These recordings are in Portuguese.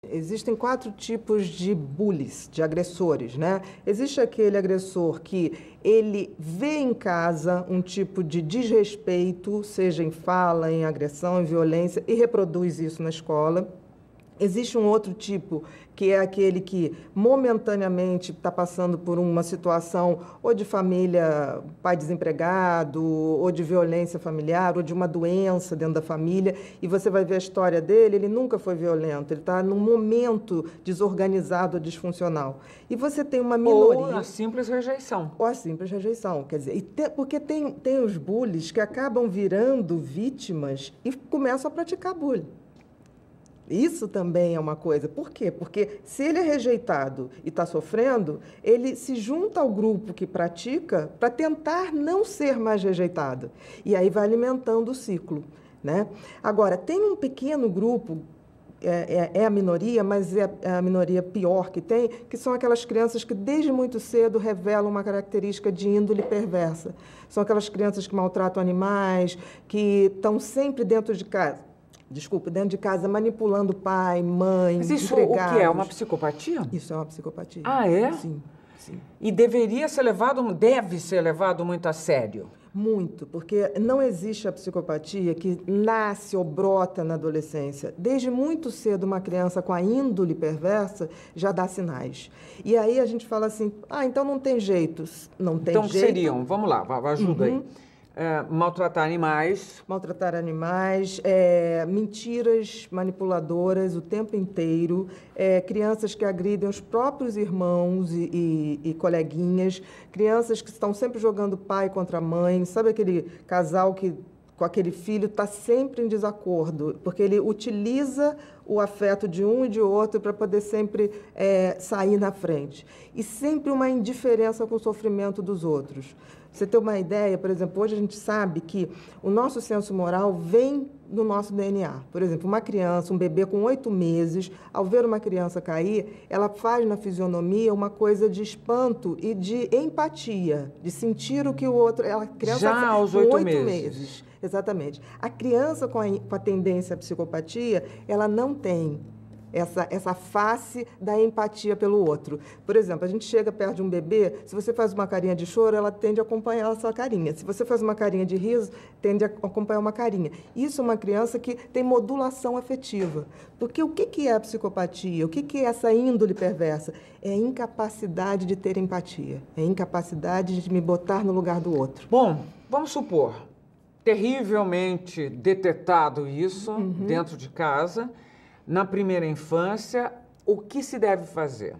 Existem 4 tipos de bullies, de agressores, né? Existe aquele agressor que ele vê em casa um tipo de desrespeito, seja em fala, em agressão, em violência, e reproduz isso na escola. Existe um outro tipo, que é aquele que momentaneamente está passando por uma situação ou de família, pai desempregado, ou de violência familiar, ou de uma doença dentro da família, e você vai ver a história dele, ele nunca foi violento, ele está num momento desorganizado ou disfuncional. E você tem uma minoria... Ou a simples rejeição. Ou a simples rejeição, quer dizer, porque tem os bullies que acabam virando vítimas e começam a praticar bullying. Isso também é uma coisa. Por quê? Porque se ele é rejeitado e está sofrendo, ele se junta ao grupo que pratica para tentar não ser mais rejeitado. E aí vai alimentando o ciclo, né? Agora, tem um pequeno grupo, é a minoria, mas é a minoria pior que tem, que são aquelas crianças que desde muito cedo revelam uma característica de índole perversa. São aquelas crianças que maltratam animais, que estão sempre dentro de casa. Dentro de casa, manipulando pai, mãe, Mas isso empregados. o que é? Uma psicopatia? Isso é uma psicopatia. Ah, é? Sim, sim. E deveria ser levado, deve ser levado muito a sério? Muito, porque não existe a psicopatia que nasce ou brota na adolescência. Desde muito cedo, uma criança com a índole perversa já dá sinais. E aí a gente fala assim, então não tem jeito. Não tem jeito. Então, que seriam? Vamos lá, ajuda aí. Maltratar animais. Maltratar animais, mentiras manipuladoras o tempo inteiro, crianças que agridem os próprios irmãos e coleguinhas, crianças que estão sempre jogando pai contra mãe, sabe aquele casal que com aquele filho está sempre em desacordo, porque ele utiliza o afeto de um e de outro para poder sempre sair na frente. E sempre uma indiferença com o sofrimento dos outros. Você ter uma ideia, por exemplo, hoje a gente sabe que o nosso senso moral vem do nosso DNA. Por exemplo, uma criança, um bebê com 8 meses, ao ver uma criança cair, ela faz na fisionomia uma coisa de espanto e de empatia, de sentir o que o outro... A criança já aos 8 meses. Exatamente. A criança com a tendência à psicopatia, ela não tem essa face da empatia pelo outro. Por exemplo, a gente chega perto de um bebê, se você faz uma carinha de choro, ela tende a acompanhar a sua carinha. Se você faz uma carinha de riso, tende a acompanhar uma carinha. Isso é uma criança que tem modulação afetiva. Porque o que é a psicopatia? O que é essa índole perversa? É a incapacidade de ter empatia. É a incapacidade de me botar no lugar do outro. Bom, vamos supor, terrivelmente detetado isso dentro de casa. Na primeira infância, o que se deve fazer?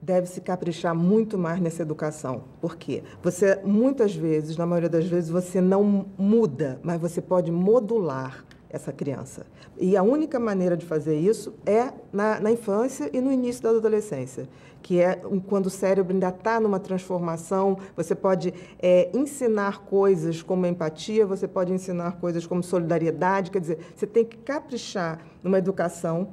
Deve-se caprichar muito mais nessa educação. Por quê? Você, muitas vezes, na maioria das vezes, você não muda, mas você pode modular essa criança. E a única maneira de fazer isso é na infância e no início da adolescência, que é quando o cérebro ainda está numa transformação. Você pode ensinar coisas como empatia, você pode ensinar coisas como solidariedade, quer dizer, você tem que caprichar numa educação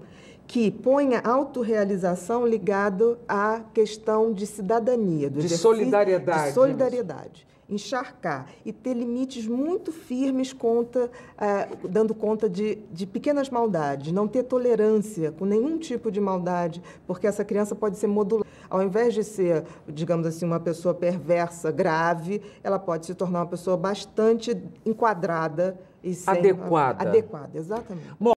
que ponha autorrealização ligado à questão de cidadania, de solidariedade. De solidariedade. Encharcar e ter limites muito firmes dando conta de pequenas maldades, não ter tolerância com nenhum tipo de maldade, porque essa criança pode ser modulada. Ao invés de ser, digamos assim, uma pessoa perversa, grave, ela pode se tornar uma pessoa bastante enquadrada e adequada. Adequada, exatamente. Bom,